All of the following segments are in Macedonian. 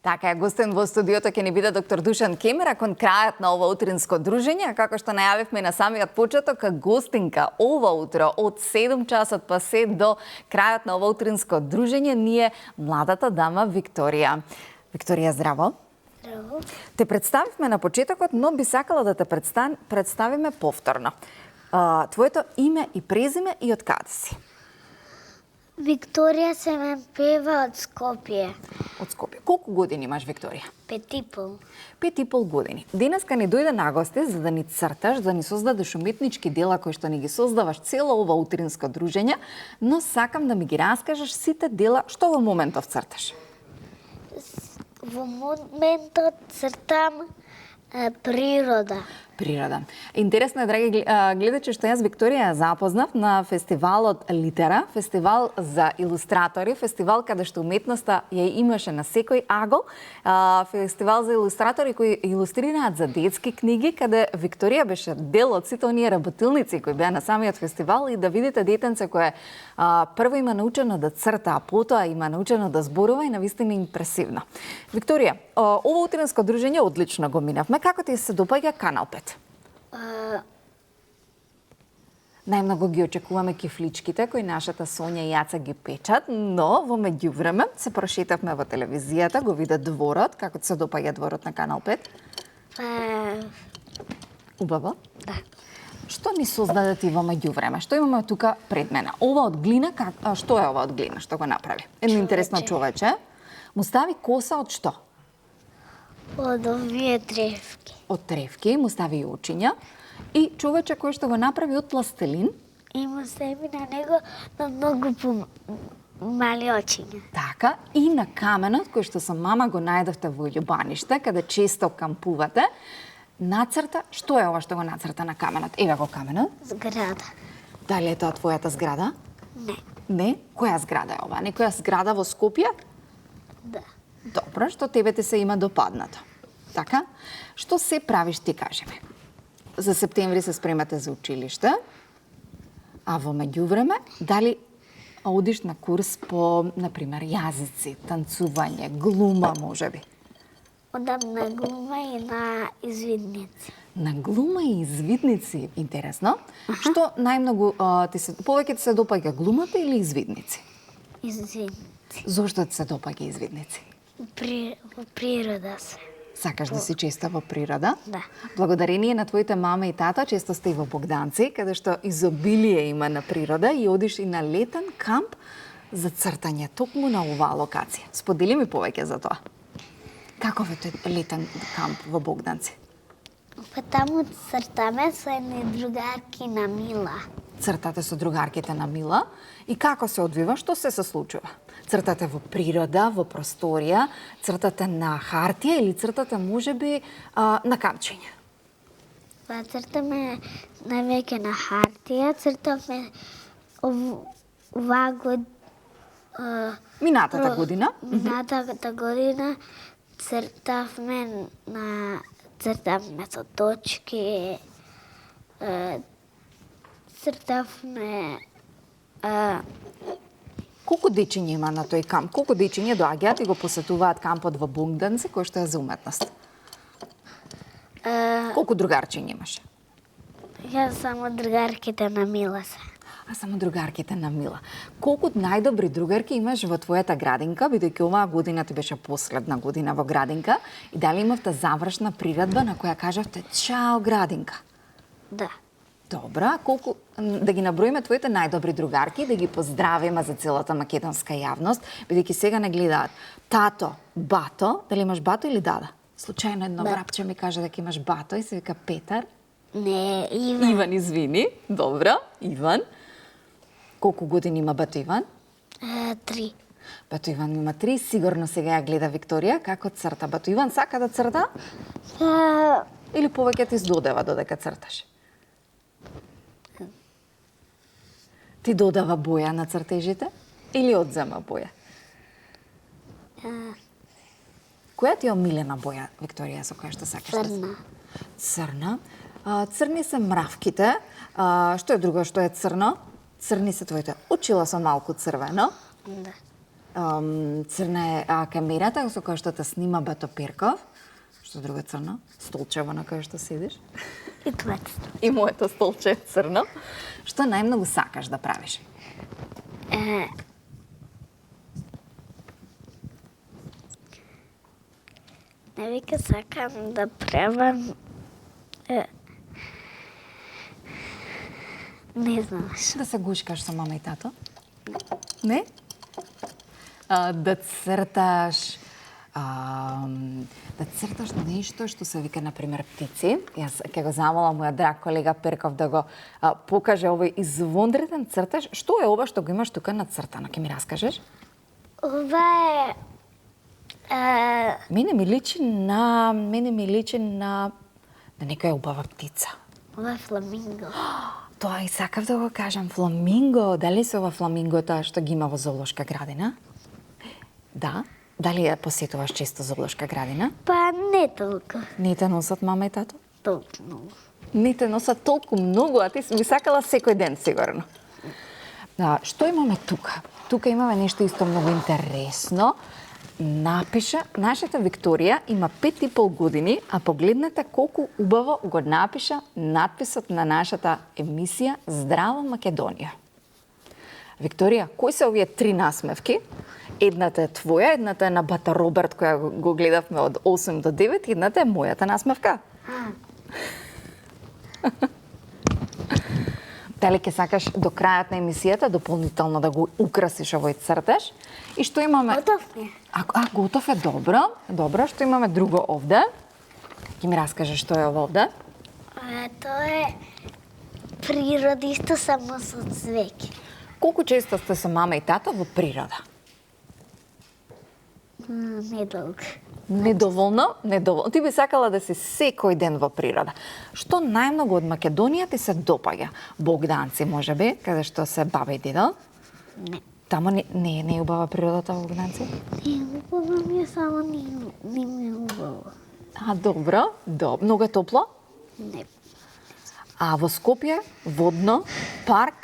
Така е, гостен во студиото ќе ни биде доктор Душан Кемера кон крајот на ова утринско дружење, како што најавивме на самиот почеток, гостинка ова утро од 7 часот па се до крајот на ова утринско дружење ни е младата дама Викторија. Викторија, здраво. Здраво. Те представивме на почетокот, но би сакала да те представиме повторно. Твоето име и презиме и од каде си? Викторија Семенпева од Скопје. Од Скопје. Колку години имаш, Викторија? 5,5. 5,5 години. Денеска ни дојде на гости за да ни црташ, да ни создадеш уметнички дела кои што ни ги создаваш цело ова утринско дружење, но сакам да ми ги раскажеш сите дела што во моментов црташ. Во моментот цртам природа. Природа. Интересно е, драги гледачи, што јас Викторија ја запознав на фестивалот Литера, фестивал за илустратори, фестивал каде што уметноста ја имаше на секој агол, фестивал за илустратори кои илустрираат за детски книги, каде Викторија беше дел од сите оние работилници кои беа на самиот фестивал и да видите детенце кое прво има научено да црта, а потоа има научено да зборува и навистина импресивно. Викторија, ова утринско дружење одлично го минавме. Како ти се допаѓа Канал 5? Најмногу ги очекуваме кифличките кои нашата Сонја и Јаца ги печат, но во меѓувреме се прошетавме во телевизијата, го виде дворот, како ти се допаѓа дворот на Канал 5? Убаво? Да. Што ни создаде ти во меѓувреме? Што имаме тука пред мене? Ова од глина, што е ова од глина што го направи? Едно интересно човече. Му стави коса од што? Од овие тревки. Од тревки, му стави и очиња. И човече кој што го направи од пластелин. И му стави на него на многу мали очиња. Така, и на каменот кој што со мама го најдовте во Љубаниште, каде често кампувате, нацрта, што е ова што го нацрта на каменот? Еве го каменот. Зграда. Дали е тоа твојата зграда? Не. Не? Која зграда е ова? Некоја зграда во Скопје? Да. Добро, што тебе ти се има допаднато. Така? Што се правиш ти, кажи ми? За септември се спремате за училиште, а во меѓувреме, дали одиш на курс по, например, јазици, танцување, глума, можеби? Одам на глума и на извидници. На глума и извидници, интересно. Што најмногу повеќе ти се допаѓа, глумата или извидници? Извидници. Зошто ти се допаѓа извидници? Во природа се. Сакаш да си честа во природа? Да. Благодарение на твоите мама и тата, често сте и во Богданци, каде што изобилие има на природа и одиш и на летен камп за цртање, токму на оваа локација. Сподели ми повеќе за тоа. Каков е тој летен камп во Богданци? Па таму цртаме со едни другарки на Мила. Цртате со другарките на Мила и како се одвива, што се случува? Цртате во природа, во просторија, цртате на хартија или цртате можеби на камчиња? Па цртаме највеќе на хартија, цртаме оваа Минатата година? Минатата година цртавме со точки, цртавме Колку дечиња има на тој камп? Колку дечиња доаѓаат и го посетуваат кампот во Богданци, кој што е за уметност? Колку другарчиња имаш? Јас само другарките на Мила се. А само другарките на Мила. Колку најдобри другарки имаш во твојата градинка, бидејќи оваа година ти беше последна година во градинка, и дали имавте завршна приредба на која кажавте чао градинка? Да. Добра, колку да ги наброиме твоите најдобри другарки, да ги поздравиме за целата македонска јавност, бидејќи сега не гледаат. Тато, бато, дали имаш бато или дада? Случајно едно врапче ми каже дека имаш бато и се вика Петар. Не, Иван. Иван, извини. Добро, Иван. Колку години има бато Иван? 3. Бато Иван има 3, сигурно сега ја гледа Викторија како црта. Бато Иван сака да црта? Или повеќе ти додева додека црташ? Ти додава боја на цртежите или одзема боја? Која ти е омилена боја, Викторија, со која што сакаш? Црна. Црна. Црни се мравките. Што е друго што е црно? Црни се твоите очила со малку црвено. Да. црна е камерата со која што те снима Бето Перков. Што друго е црно? Столчево на кое што седиш. И твоето. И моето столче е црно. Што најмногу сакаш да правиш? Не вика сакам да правам... Не знаш. Да се гушкаш со мама и тато? Не? Да црташ... да црташ нешто што се вика, например, птици. Јас ќе го замолам моја драг колега Перков да го покаже овој извонреден цртаж. Што е ова што го имаш тука нацртано? Ќе ми раскажеш? Ова е... Мене ми личи на некоја убава птица. Ова е фламинго. Тоа и сакав да го кажам, фламинго. Дали се ова фламингото што ги има во зоолошка градина? Да. Дали ја посетуваш често зоолошка градина? Па не толку. Не те носат мама и тато? Толку многу. Не те носат толку многу, а ти би сакала секој ден сигурно. Што имаме тука? Тука имаме нешто исто многу интересно. Напиша, нашата Викторија има 5,5 години, а погледнете колку убаво го напиша надписот на нашата емисија Здраво Македонија. Викторија, кои се овие 3 насмевки? Едната е твоја, едната е на Бата Роберт, која го гледавме од 8 до 9, едната е мојата насмевка. Дали ќе сакаш до крајот на емисијата дополнително да го украсиш овој цртеж? И што имаме? Готов е. Готов е, добро. Добро, што имаме друго овде? Ќе ми раскажеш што е ова овде? Тоа е природа исто само со цвеќе. Колку често сте со мама и тато во природа? Недолго. Недоволно? Недоволно. Ти би сакала да си секој ден во природа. Што најмногу од Македонија ти се допаѓа? Богданци, можеби, каде што се баба и дедо? Не. Тамо не е убава природата во Богданци? Не, убава ми е само не ми е убаво. Добро. Многу е топло? Не. А во Скопје, водно, парк?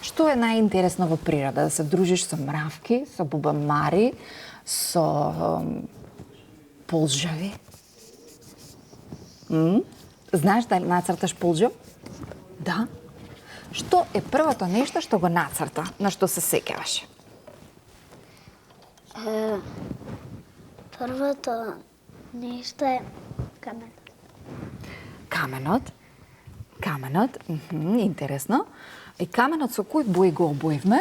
Што е најинтересно во природа? Да се дружиш со мравки, со бубамари, со полжави? Знаеш да нацрташ полжав? Да. Што е првото нешто што го нацрта, на што се сеќаваш? Првото нешто е каменот. Каменот, интересно. И каменот со кој бој го обоевме?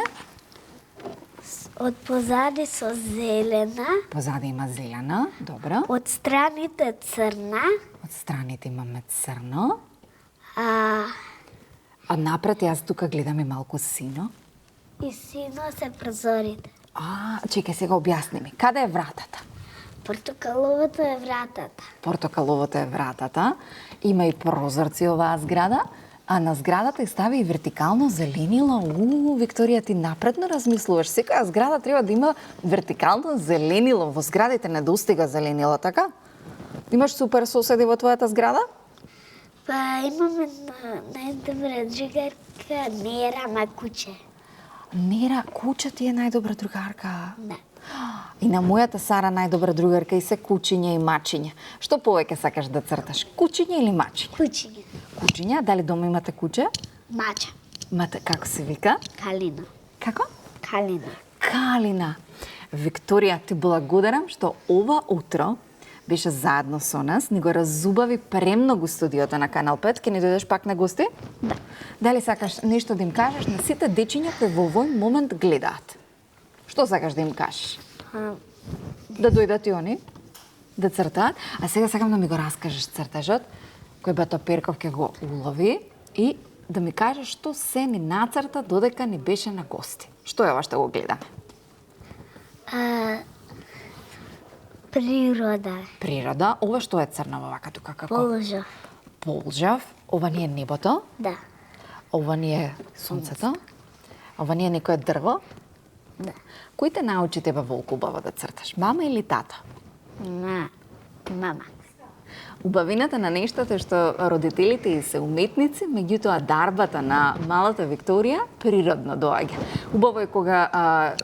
Од позади со зелена. Позади има зелена, добро. Од страните црна. Од страните имаме црно. А напред јас тука гледам и малку сино. И сино се прозорите. Чекај сега објасни ми. Каде е вратата? Портокаловото е вратата. Портокаловото е вратата. Има и прозорци оваа зграда. А на зградата и стави и вертикално зеленило. Викторија, ти напредно размислуваш. Секоја зграда треба да има вертикално зеленило. Во зградите недостига зеленило, така? Имаш супер соседи во твојата зграда? Па имаме најдобра другарка Нера Макуче. Нера, куча ти е најдобра другарка. Да. И на мојата Сара најдобра другарка и се кучиња и мачиња. Што повеќе сакаш да црташ? Кучиња или мачиња? Кучиња. Кучиња, дали дома имате куче? Мача. Како се вика? Калина. Како? Калина. Калина. Викторија, ти благодарам што ова утро беше заедно со нас, ни го разубави премногу студиото на Канал 5. Ке ни дојдеш пак на гости? Да. Дали сакаш нешто да им кажеш на сите дечиња кои во овој момент гледаат? Што сакаш да им кажеш? Да дојдат и они, да цртаат. А сега сакам да ми го раскажеш цртежот, кој Бето Перков ќе го улови и да ми кажеш што се ни нацрта додека ни беше на гости. Што е ова што го гледаме? Природа. Природа. Ова што е црнава вака тука како? Полжав. Полжав. Ова ни е небото. Да. Ова ни е сонцето. Ова ни е некое дрво. Да. Кој те научи тебе волку убаво да црташ? Мама или тата? Мама. Убавината на нештата е што родителите и се уметници, меѓутоа дарбата на малата Викторија природно доаѓа. Убаво е кога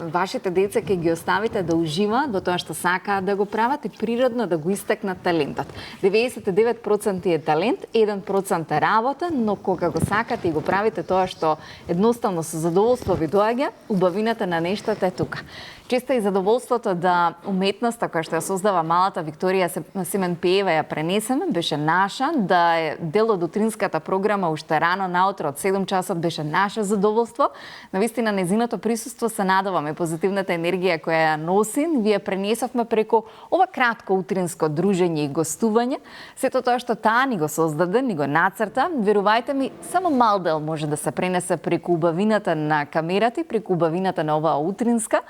вашите деца ќе ги оставите да уживаат во тоа што сакаат да го прават и природно да го истакнат талентот. 99% е талент, 1% е работа, но кога го сакате и го правите тоа што едноставно со задоволство ви доаѓа, убавината на нештата е тука. Често и задоволството да уметноста која што ја создава малата Викторија Семен Пеева ја пренесеме, беше наша, да е дел од утринската програма уште рано наутро од 7 часот беше наше задоволство. Навистина незиното присуство се надеваме, позитивната енергија која ја носи, вие пренесовме преку ова кратко утринско дружење и гостување. Сето тоа што таа ни го создаде, ни го нацрта, верувајте ми, само мал дел може да се пренесе преку убавината на камерата и преку убавината на оваа утринска.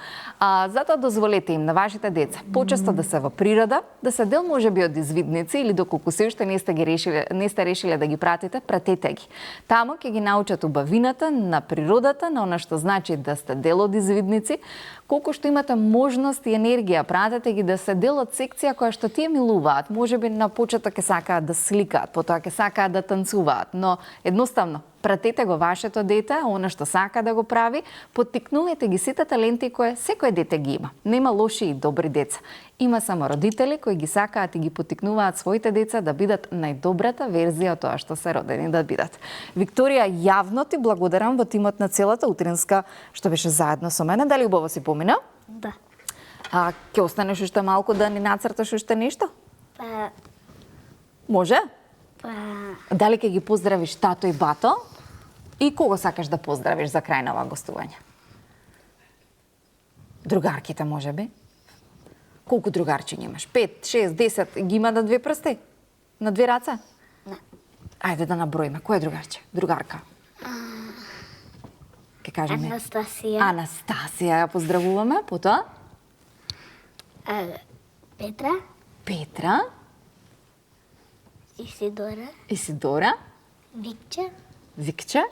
Затоа дозволете им на вашите деца почесто да се во природа, да се дел можеби од извидници или доколку се уште не сте решиле да ги пратите, пратете ги. Таму ќе ги научат убавината на природата, на она што значи да сте дел од извидници, колку што имате можност и енергија, пратете ги да се дел од секција која што тие милуваат. Можеби на почеток ќе сакаат да сликаат, потоа ќе сакаат да танцуваат, но едноставно пратете го вашето дете, она што сака да го прави, поттикнувате ги сите таленти кои секој дете ги има. Нема лоши и добри деца. Има само родители кои ги сакаат и ги поттикнуваат своите деца да бидат најдобрата верзија од тоа што се родени да бидат. Викторија, јавно ти благодарам во тимот на целата утринска што беше заедно со мене. Дали убаво си помина? Да. Ќе останеш уште малку да ни нацрташ уште нешто? Може? Дали ќе ги поздравиш тато и бато? И кого сакаш да поздравиш за крај на ова гостување? Другарките, можеби? Колку другарчиња имаш? 5, 6, 10, ги има на две прсти? На две раце? Не. Ајде да наброиме. Кој е другарче? Другарка? Ке кажеме? Анастасија. Анастасија, ја поздравуваме. Потоа? Петра. Петра. Исидора. Исидора. Викче. Викче.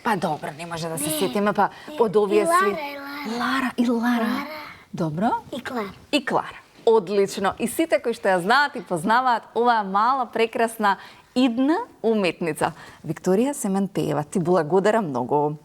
Па добро, не може да се сетиме, па од овие сви... Лара. И Лара. Добро. И Клара. И Клара. Одлично. И сите кои што ја знаат и познаваат оваа мала, прекрасна идна уметница. Викторија Семен Пеева, ти благодарам многу.